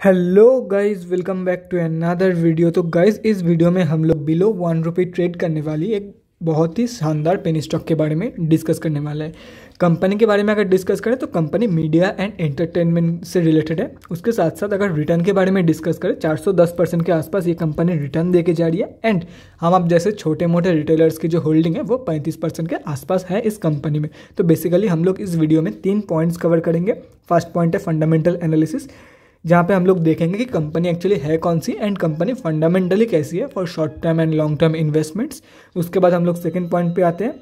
Hello guys, welcome back to another video. तो guys, इस video में हम लोग बिलो ₹1 ट्रेड करने वाली एक बहुत ही शानदार पेनी स्टॉक के बारे में डिस्कस करने वाला है। कंपनी के बारे में अगर डिस्कस करें तो कंपनी मीडिया एंड एंटरटेनमेंट से रिलेटेड है। उसके साथ साथ अगर रिटर्न के बारे में डिस्कस करें 410% के आसपास ये कंपनी रिटर्न दे के जा रही है। एंड हम आप जैसे छोटे मोटे रिटेलर्स की जो होल्डिंग है वो 35% के आसपास है इस कंपनी में। तो बेसिकली हम लोग इस वीडियो में 3 पॉइंट्स कवर करेंगे। फर्स्ट पॉइंट है फंडामेंटल एनालिसिस, जहाँ पे हम लोग देखेंगे कि कंपनी एक्चुअली है कौन सी एंड कंपनी फंडामेंटली कैसी है for short term and long term investments. उसके बाद हम लोग सेकंड पॉइंट पे आते हैं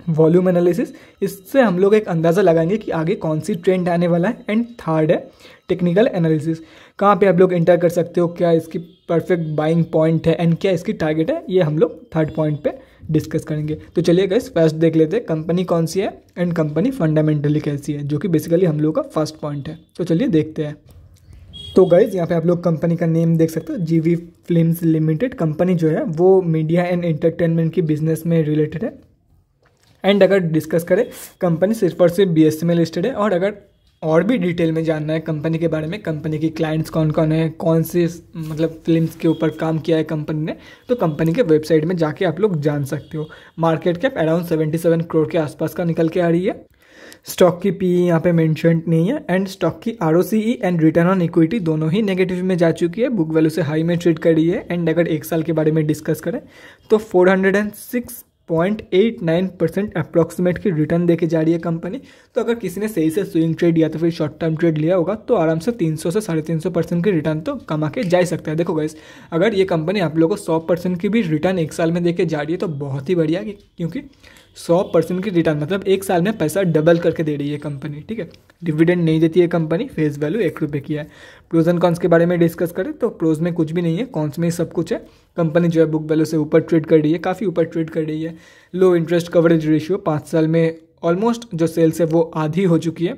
वॉल्यूम एनालिसिस। इससे हम लोग एक अंदाज़ा लगाएंगे कि आगे कौन सी ट्रेंड आने वाला है। एंड थर्ड है टेक्निकल एनालिसिस, कहाँ पे आप लोग एंटर कर सकते हो, क्या इसकी परफेक्ट बाइंग पॉइंट है एंड क्या इसकी टारगेट है, ये हम लोग थर्ड पॉइंट पे डिस्कस करेंगे। तो चलिए गाइस, फर्स्ट देख लेते हैं कंपनी कौन सी है एंड कंपनी फंडामेंटली कैसी है, जो कि बेसिकली हम लोग का फर्स्ट पॉइंट है। तो चलिए देखते हैं। तो गाइज, यहाँ पे आप लोग कंपनी का नेम देख सकते हो, जीवी फिल्म्स लिमिटेड। कंपनी जो है वो मीडिया एंड एंटरटेनमेंट की बिजनेस में रिलेटेड है। एंड अगर डिस्कस करें, कंपनी सिर्फ और सिर्फ BSE में लिस्टेड है। और अगर और भी डिटेल में जानना है कंपनी के बारे में, कंपनी की क्लाइंट्स कौन कौन है, कौन सी मतलब फिल्म्स के ऊपर काम किया है कंपनी ने, तो कंपनी के वेबसाइट में जाके आप लोग जान सकते हो। मार्केट कैप अराउंड 77 करोड़ के आसपास का निकल के आ रही है। स्टॉक की PE यहाँ पे मेंशन्ड नहीं है। एंड स्टॉक की ROCE and return on equity दोनों ही नेगेटिव में जा चुकी है, बुक वैल्यू से हाई में ट्रेड कर रही है। एंड अगर एक साल के बारे में डिस्कस करें तो 406.89% अप्रॉक्सीमेट की रिटर्न देके जा रही है कंपनी। तो अगर किसी ने सही से स्विंग ट्रेड या तो फिर शॉर्ट टर्म ट्रेड लिया होगा तो आराम से 300 से 350% की रिटर्न तो कमा के जा ही सकता है। देखो गाइस, अगर ये कंपनी आप लोगों को 100% की भी रिटर्न एक साल में देके जा रही है तो बहुत ही बढ़िया, क्योंकि 100% की रिटर्न मतलब एक साल में पैसा डबल करके दे रही है कंपनी। ठीक है, डिविडेंड नहीं देती है कंपनी, फेस वैल्यू ₹1 की है। प्रोज एंड कॉन्स के बारे में डिस्कस करें तो प्रोज में कुछ भी नहीं है, कॉन्स में ही सब कुछ है। कंपनी जो है बुक वैल्यू से ऊपर ट्रेड कर रही है, काफ़ी ऊपर ट्रेड कर रही है। लो इंटरेस्ट कवरेज रेशियो, 5 साल में ऑलमोस्ट जो सेल्स है वो आधी हो चुकी है।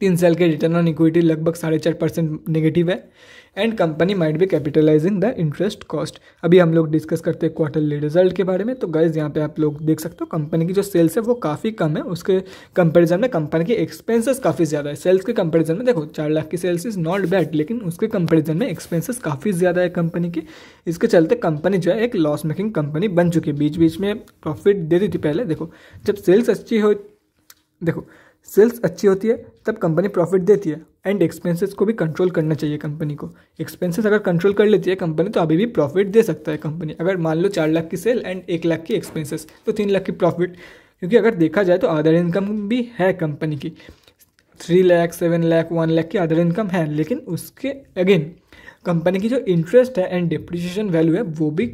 3 साल के रिटर्न ऑन इक्विटी लगभग 4.5% नेगेटिव है। And company might be capitalising the interest cost. अभी हम लोग डिस्कस करते हैं क्वार्टरली रिजल्ट के बारे में। तो गाइज, यहाँ पे आप लोग देख सकते हो कंपनी की जो सेल्स है वो काफ़ी कम है, उसके कंपैरिजन में कंपनी के एक्सपेंसेस काफ़ी ज़्यादा है। सेल्स के कंपैरिजन में देखो 4 लाख की सेल्स इज़ नॉट बैड, लेकिन उसके कंपैरिजन में एक्सपेंसेस काफ़ी ज़्यादा है कंपनी की। इसके चलते कंपनी जो है एक लॉस मेकिंग कंपनी बन चुकी है। बीच बीच में प्रॉफिट देती थी पहले। देखो, जब सेल्स अच्छी होती है तब कंपनी प्रॉफिट देती है। एंड एक्सपेंसेस को भी कंट्रोल करना चाहिए कंपनी को। एक्सपेंसेस अगर कंट्रोल कर लेती है कंपनी तो अभी भी प्रॉफिट दे सकता है कंपनी। अगर मान लो 4 लाख की सेल एंड 1 लाख की एक्सपेंसेस तो 3 लाख की प्रॉफिट। क्योंकि अगर देखा जाए तो अदर इनकम भी है कंपनी की, 3 लाख 7 लाख 1 लाख की अदर इनकम है। लेकिन उसके अगेन कंपनी की जो इंटरेस्ट है एंड डिप्रिसिएशन वैल्यू है वो भी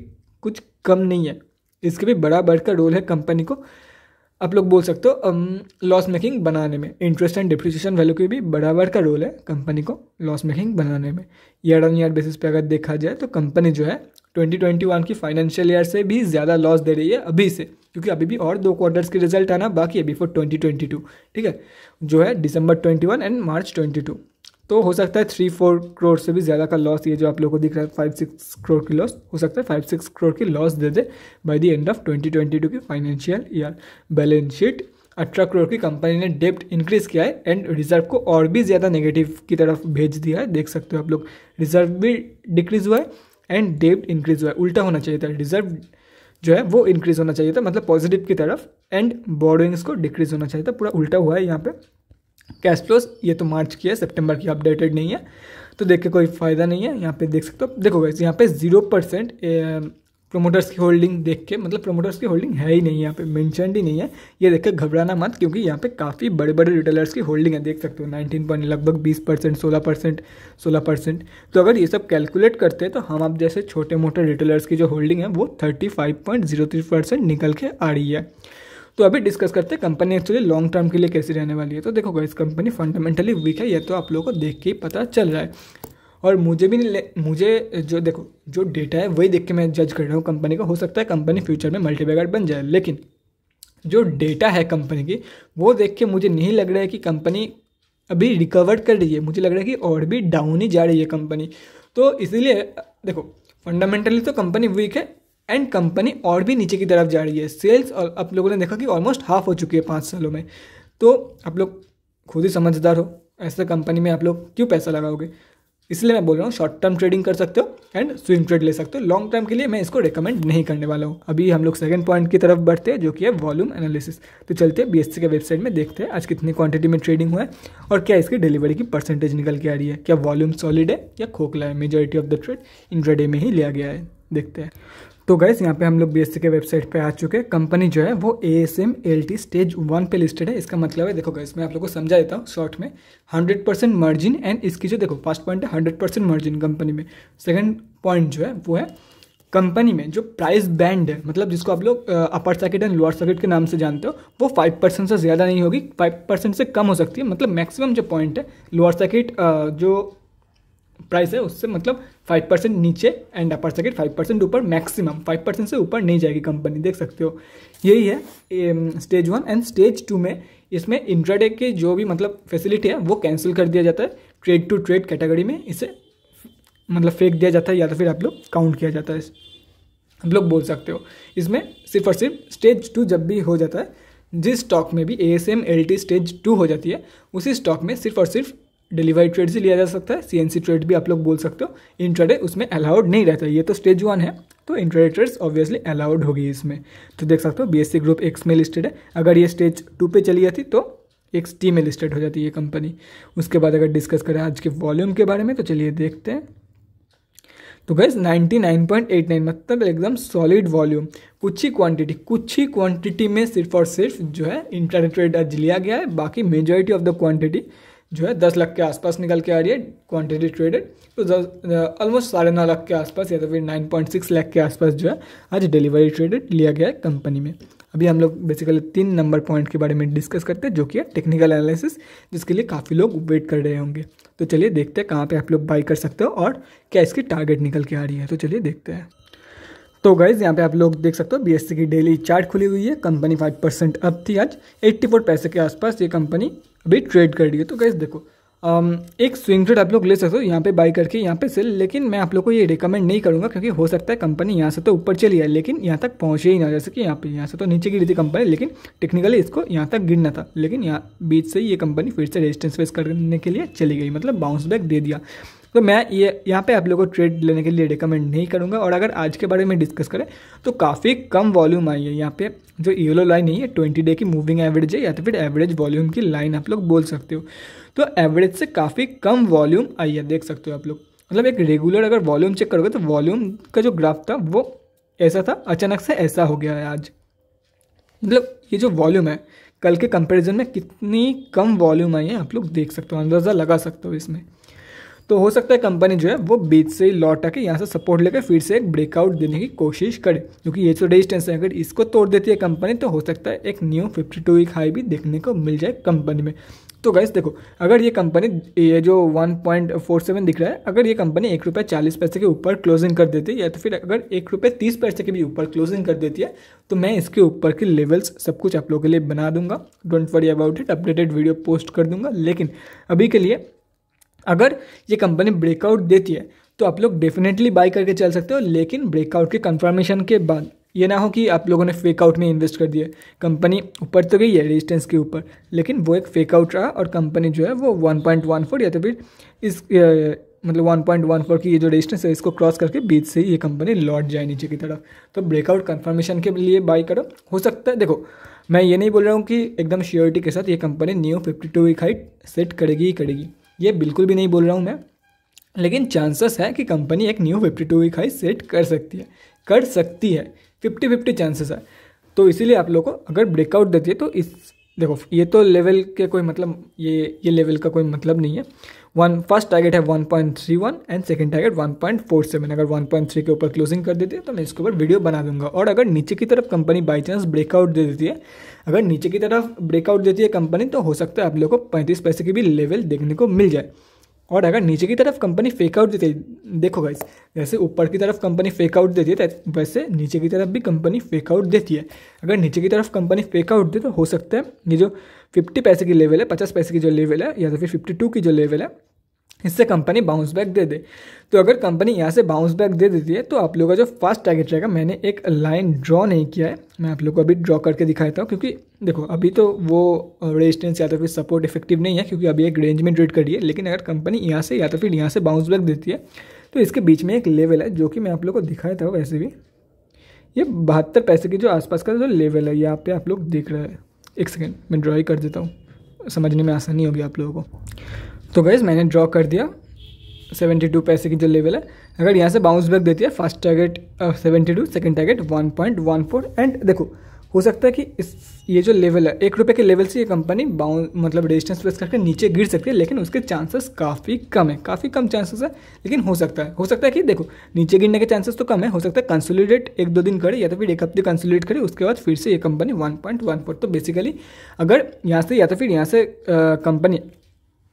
कुछ कम नहीं है। इसके भी बड़ा का रोल है कंपनी को, आप लोग बोल सकते हो, लॉस मेकिंग बनाने में। इंटरेस्ट एंड डिप्रिसिएशन वैल्यू की भी बराबर का रोल है कंपनी को लॉस मेकिंग बनाने में। ईयर ऑन ईयर बेसिस पे अगर देखा जाए तो कंपनी जो है 2021 की फाइनेंशियल ईयर से भी ज़्यादा लॉस दे रही है अभी से, क्योंकि अभी भी और 2 क्वार्टर्स की रिजल्ट आना बाकी है बिफोर 2022। ठीक है, जो है दिसंबर 21 एंड मार्च 22। तो हो सकता है 3-4 करोड़ से भी ज़्यादा का लॉस, ये जो आप लोगों को दिख रहा है 5-6 करोड़ की लॉस, हो सकता है 5-6 करोड़ की loss they they by the end of 2022 की financial year. Balance sheet 18 crore की कंपनी ने डेब्ट इंक्रीज किया है एंड रिजर्व को और भी ज़्यादा नेगेटिव की तरफ भेज दिया है। देख सकते हो आप लोग, रिजर्व भी डिक्रीज हुआ है एंड डेब्ट इंक्रीज हुआ है। उल्टा होना चाहिए था, रिजर्व जो है वो इंक्रीज होना चाहिए था, मतलब पॉजिटिव की तरफ, एंड बोरोइंग्स को डिक्रीज होना चाहिए था। पूरा उल्टा हुआ है यहाँ पे। कैश फ्लोज ये तो मार्च की है, सितंबर की अपडेटेड नहीं है, तो देख के कोई फ़ायदा नहीं है। यहाँ पे देख सकते हो, देखो गाइस, यहाँ पे 0% प्रोमोटर्स की होल्डिंग देख के, मतलब प्रोमोटर्स की होल्डिंग है ही नहीं, यहाँ पे मेंशन्ड ही नहीं है। ये देख के घबराना मत, क्योंकि यहाँ पे काफ़ी बड़े बड़े रिटेलर्स की होल्डिंग है। देख सकते हो 19 लगभग 20%, 16%। तो अगर ये सब कैलकुलेट करते हैं तो हम आप जैसे छोटे मोटे रिटेलर्स की जो होल्डिंग है वो 35.03% निकल के आ रही है। तो अभी डिस्कस करते हैं कंपनी एक्चुअली लॉन्ग टर्म के लिए कैसी रहने वाली है। तो देखो गाइस, कंपनी फंडामेंटली वीक है, ये तो आप लोगों को देख के ही पता चल रहा है। और मुझे जो देखो जो डेटा है वही देख के मैं जज कर रहा हूँ कंपनी का। हो सकता है कंपनी फ्यूचर में मल्टीबैगर बन जाए, लेकिन जो डेटा है कंपनी की वो देख के मुझे नहीं लग रहा है कि कंपनी अभी रिकवर कर रही है। मुझे लग रहा है कि और भी डाउन ही जा रही है कंपनी। तो इसीलिए देखो, फंडामेंटली तो कंपनी वीक है एंड कंपनी और भी नीचे की तरफ जा रही है। सेल्स और आप लोगों ने देखा कि ऑलमोस्ट हाफ हो चुकी है 5 सालों में। तो आप लोग खुद ही समझदार हो, ऐसे कंपनी में आप लोग क्यों पैसा लगाओगे। इसलिए मैं बोल रहा हूँ शॉर्ट टर्म ट्रेडिंग कर सकते हो एंड स्विंग ट्रेड ले सकते हो। लॉन्ग टर्म के लिए मैं इसको रिकमेंड नहीं करने वाला हूँ। अभी हम लोग सेकंड पॉइंट की तरफ बढ़ते हैं जो कि है वॉल्यूम एनालिसिस। तो चलते हैं BSE के वेबसाइट में, देखते हैं आज कितनी क्वांटिटी में ट्रेडिंग हुआ है और क्या इसकी डिलीवरी की परसेंटेज निकल के आ रही है, क्या वॉल्यूम सॉलिड है या खोखला है। Majority of the trade intraday में ही लिया गया है, देखते हैं। तो गाइस यहाँ पे हम लोग BSE के वेबसाइट पे आ चुके हैं। कंपनी जो है वो ASM LT स्टेज 1 पे लिस्टेड है। इसका मतलब है, देखो गाइस मैं आप लोगों को समझा देता हूँ शॉर्ट में। 100% मार्जिन एंड इसकी जो देखो फर्स्ट पॉइंट है 100% मार्जिन कंपनी में। सेकंड पॉइंट जो है वो है कंपनी में जो प्राइस बैंड है, मतलब जिसको आप लोग upper circuit and lower circuit के नाम से जानते हो, वो 5% से ज़्यादा नहीं होगी, 5% से कम हो सकती है। मतलब मैक्सिमम जो पॉइंट है लोअर सर्किट जो प्राइस है उससे मतलब 5% नीचे एंड अपर सर्किट 5% ऊपर, मैक्सिमम 5% से ऊपर नहीं जाएगी कंपनी, देख सकते हो। यही है स्टेज 1 एंड स्टेज 2 में इसमें इंट्राडे के जो भी मतलब फैसिलिटी है वो कैंसिल कर दिया जाता है। ट्रेड टू ट्रेड कैटेगरी में इसे मतलब फेंक दिया जाता है या तो फिर आप लोग काउंट किया जाता है, आप लोग बोल सकते हो। इसमें सिर्फ और सिर्फ स्टेज 2 जब भी हो जाता है, जिस स्टॉक में भी ASM LT स्टेज 2 हो जाती है उसी स्टॉक में सिर्फ और सिर्फ डिलीवरी ट्रेड से लिया जा सकता है। CNC ट्रेड भी आप लोग बोल सकते हो। इंट्राडे उसमें अलाउड नहीं रहता। ये तो स्टेज 1 है तो इंट्राडे ट्रेड्स ऑब्वियसली अलाउड होगी इसमें। तो देख सकते हो BSE ग्रुप X में लिस्टेड है। अगर ये स्टेज 2 पे चली जाती तो XT में लिस्टेड हो जाती है ये कंपनी। उसके बाद अगर डिस्कस करें आज के वॉल्यूम के बारे में तो चलिए देखते हैं। तो गाइस 99.89 मतलब एकदम सॉलिड वॉल्यूम। कुछ ही क्वांटिटी में सिर्फ और सिर्फ जो है इंट्राडे ट्रेड आज लिया गया है। बाकी मेजॉरिटी ऑफ द क्वांटिटी जो है 10 लाख के आसपास निकल के आ रही है क्वांटिटी ट्रेडेड। तो ऑलमोस्ट 9.5 लाख के आसपास या तो फिर 9.6 लाख के आसपास जो है आज डिलीवरी ट्रेडेड लिया गया है कंपनी में। अभी हम लोग बेसिकली 3 नंबर पॉइंट के बारे में डिस्कस करते हैं जो कि है टेक्निकल एनालिसिस, जिसके लिए काफ़ी लोग वेट कर रहे होंगे। तो चलिए देखते हैं कहाँ पे आप लोग बाई कर सकते हो और क्या इसकी टारगेट निकल के आ रही है। तो चलिए देखते हैं। तो गाइज यहाँ पे आप लोग देख सकते हो BSE की डेली चार्ट खुली हुई है। कंपनी 5% अप थी आज, 84 पैसे के आसपास ये कंपनी अभी ट्रेड कर रही है। तो गाइज देखो एक स्विंग ट्रेड आप लोग ले सकते हो यहाँ पे बाई करके यहाँ पे सेल, लेकिन मैं आप लोग को ये रिकमेंड नहीं करूँगा क्योंकि हो सकता है कंपनी यहाँ से तो ऊपर चली जाए लेकिन यहाँ तक पहुँचे ही ना। जैसे कि यहाँ से तो नीचे गिरी थी कंपनी, लेकिन टेक्निकली इसको यहाँ तक गिरना था, लेकिन यहाँ बीच से ही ये कंपनी फिर से रेजिस्टेंस फेस करने के लिए चली गई, मतलब बाउंस बैक दे दिया। तो मैं ये यहाँ पे आप लोगों को ट्रेड लेने के लिए रिकमेंड नहीं करूँगा। और अगर आज के बारे में डिस्कस करें तो काफ़ी कम वॉल्यूम आई है। यहाँ पे जो येलो लाइन है ये 20 डे की मूविंग एवरेज है या तो फिर एवरेज वॉल्यूम की लाइन आप लोग बोल सकते हो। तो एवरेज से काफ़ी कम वॉल्यूम आई है, देख सकते हो आप लोग। मतलब एक रेगुलर अगर वॉल्यूम चेक करोगे तो वॉल्यूम का जो ग्राफ था वो ऐसा था, अचानक से ऐसा हो गया है आज। मतलब ये जो वॉल्यूम है कल के कंपैरिजन में कितनी कम वॉल्यूम आई है आप लोग देख सकते हो, अंदाज़ा लगा सकते हो इसमें। तो हो सकता है कंपनी जो है वो बीच से ही लौट आके यहाँ से सपोर्ट लेकर फिर से एक ब्रेकआउट देने की कोशिश करे, क्योंकि ये जो रेजिस्टेंस है अगर इसको तोड़ देती है कंपनी तो हो सकता है एक न्यू 52 वीक हाई भी देखने को मिल जाए कंपनी में। तो गाइस देखो अगर ये कंपनी ये जो 1.47 दिख रहा है, अगर ये कंपनी ₹1.40 के ऊपर क्लोजिंग कर देती है या तो फिर अगर ₹1.30 के भी ऊपर क्लोजिंग कर देती है तो मैं इसके ऊपर के लेवल्स सब कुछ आप लोगों के लिए बना दूंगा। Don't worry about it, updated video post कर दूंगा। लेकिन अभी के लिए अगर ये कंपनी ब्रेकआउट देती है तो आप लोग डेफिनेटली बाई करके चल सकते हो, लेकिन ब्रेकआउट के कंफर्मेशन के बाद ये ना हो कि आप लोगों ने फेक आउट में इन्वेस्ट कर दिया। कंपनी ऊपर तो गई है रेजिस्टेंस के ऊपर, लेकिन वो एक फेक आउट रहा और कंपनी जो है वो 1.14 या तो फिर इस मतलब 1.14 की ये जो रेजिस्टेंस है इसको क्रॉस करके बीच से ही ये कंपनी लौट जाए नीचे की तरफ। तो ब्रेकआउट कंफर्मेशन के लिए बाई करो। हो सकता है, देखो मैं ये नहीं बोल रहा हूँ कि एकदम श्योरिटी के साथ ये company new 52 week high set करेगी ही करेगी, ये बिल्कुल भी नहीं बोल रहा हूँ मैं, लेकिन चांसेस है कि कंपनी एक न्यू 52 वीक हाई सेट कर सकती है 50-50 चांसेस है। तो इसीलिए आप लोगों को अगर ब्रेकआउट देती है तो इस देखो ये तो लेवल के कोई मतलब ये लेवल का कोई मतलब नहीं है। फर्स्ट टारगेट है 1.31 एंड सेकंड टारगेट 1.47। अगर 1.3 के ऊपर क्लोजिंग कर देती है तो मैं इसके ऊपर वीडियो बना दूंगा। और अगर नीचे की तरफ कंपनी बाई चांस ब्रेकआउट दे देती है, अगर नीचे की तरफ ब्रेकआउट देती है कंपनी तो हो सकता है आप लोगों को 35 पैसे की भी लेवल देखने को मिल जाए। और अगर नीचे की तरफ कंपनी फेक आउट देती है, देखो गाइस जैसे ऊपर की तरफ कंपनी फेक आउट देती है वैसे नीचे की तरफ भी कंपनी फेक आउट देती है। अगर नीचे की तरफ कंपनी फेक आउट दे तो हो सकता है ये जो 50 पैसे की लेवल है, 50 पैसे की जो लेवल है या तो फिर 52 की जो लेवल है इससे कंपनी बाउंस बैक दे दे। तो अगर कंपनी यहाँ से बाउंस बैक दे देती है तो आप लोगों का जो फर्स्ट टारगेट रहेगा, मैंने एक लाइन ड्रॉ नहीं किया है, मैं आप लोगों को अभी ड्रॉ करके दिखाता हूँ, क्योंकि देखो अभी तो वो रेजिस्टेंस या तो फिर सपोर्ट इफेक्टिव नहीं है क्योंकि अभी एक रेंज में ट्रेड करी है। लेकिन अगर कंपनी यहाँ से या तो फिर यहाँ से बाउंस बैक देती है तो इसके बीच में एक लेवल है जो कि मैं आप लोग को दिखाया था। वैसे भी ये 72 पैसे के जो आसपास का जो लेवल है यहाँ पे आप लोग देख रहे हैं। एक सेकेंड मैं ड्रॉ ही कर देता हूँ, समझने में आसानी होगी आप लोगों को। तो गाइस मैंने ड्रॉ कर दिया 72 पैसे की जो लेवल है। अगर यहाँ से बाउंस बैक देती है, first target 72, second target 1.14। And देखो हो सकता है कि ये जो लेवल है ₹1 के लेवल से ये कंपनी मतलब रेजिस्टेंस प्लेस करके नीचे गिर सकती है, लेकिन उसके चांसेस काफ़ी कम है, काफ़ी कम चांसेस है। लेकिन हो सकता है कि देखो नीचे गिरने के चांसेस तो कम है, हो सकता है कंसोलिडेट 1-2 दिन करे या तो फिर एक हफ्ते कंसोलिडेट करे, उसके बाद फिर से ये कंपनी 1.14। तो बेसिकली अगर यहाँ से या तो फिर यहाँ से कंपनी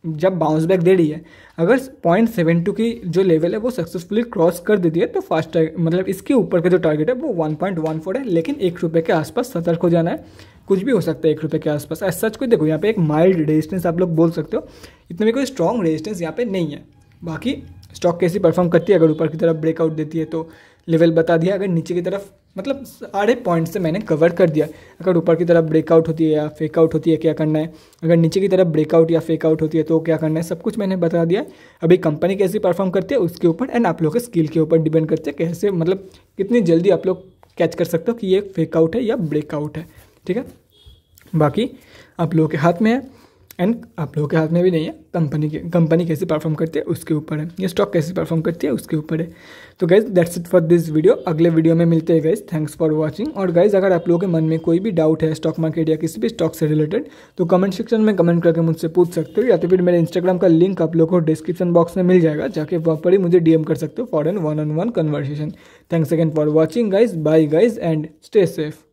जब बाउंस बैक दे रही है, अगर 0.72 की जो लेवल है वो सक्सेसफुली क्रॉस कर देती है तो फास्ट मतलब इसके ऊपर का जो टारगेट है वो 1.14 है। लेकिन ₹1 के आसपास सतर्क हो जाना है, कुछ भी हो सकता है ₹1 के आसपास। ऐसा सच कोई देखो यहाँ पे एक माइल्ड रेजिस्टेंस आप लोग बोल सकते हो, इतना भी कोई स्ट्रॉन्ग रेजिस्टेंस यहाँ पे नहीं है। बाकी स्टॉक कैसी परफॉर्म करती है, अगर ऊपर की तरफ ब्रेकआउट देती है तो लेवल बता दिया, अगर नीचे की तरफ मतलब सारे पॉइंट से मैंने कवर कर दिया। अगर ऊपर की तरफ ब्रेकआउट होती है या फेकआउट होती है क्या करना है, अगर नीचे की तरफ ब्रेकआउट या फेकआउट होती है तो क्या करना है, सब कुछ मैंने बता दिया। अभी कंपनी कैसी परफॉर्म करती है उसके ऊपर एंड आप लोग के स्किल के ऊपर डिपेंड करते हैं कैसे मतलब कितनी जल्दी आप लोग कैच कर सकते हो कि ये फेकआउट है या ब्रेकआउट है। ठीक है, बाकी आप लोगों के हाथ में है एंड आप लोगों के हाथ में भी नहीं है। कंपनी कैसे परफॉर्म करती है उसके ऊपर है, ये स्टॉक कैसे परफॉर्म करती है उसके ऊपर है। तो guys that's it for this video, अगले वीडियो में मिलते हैं गाइज। Thanks for watching. और गाइज अगर आप लोगों के मन में कोई भी डाउट है स्टॉक मार्केट या किसी भी स्टॉक से रिलेटेड तो कमेंट सेक्शन में कमेंट करके मुझसे पूछ सकते हो, या तो फिर मेरे इंस्टाग्राम का लिंक आप लोगों को डिस्क्रिप्शन बॉक्स में मिल जाएगा, जाके वहाँ पर ही मुझे DM कर सकते हो for an 1-on-1 conversation. Thanks again for watching guys, bye guys and stay safe.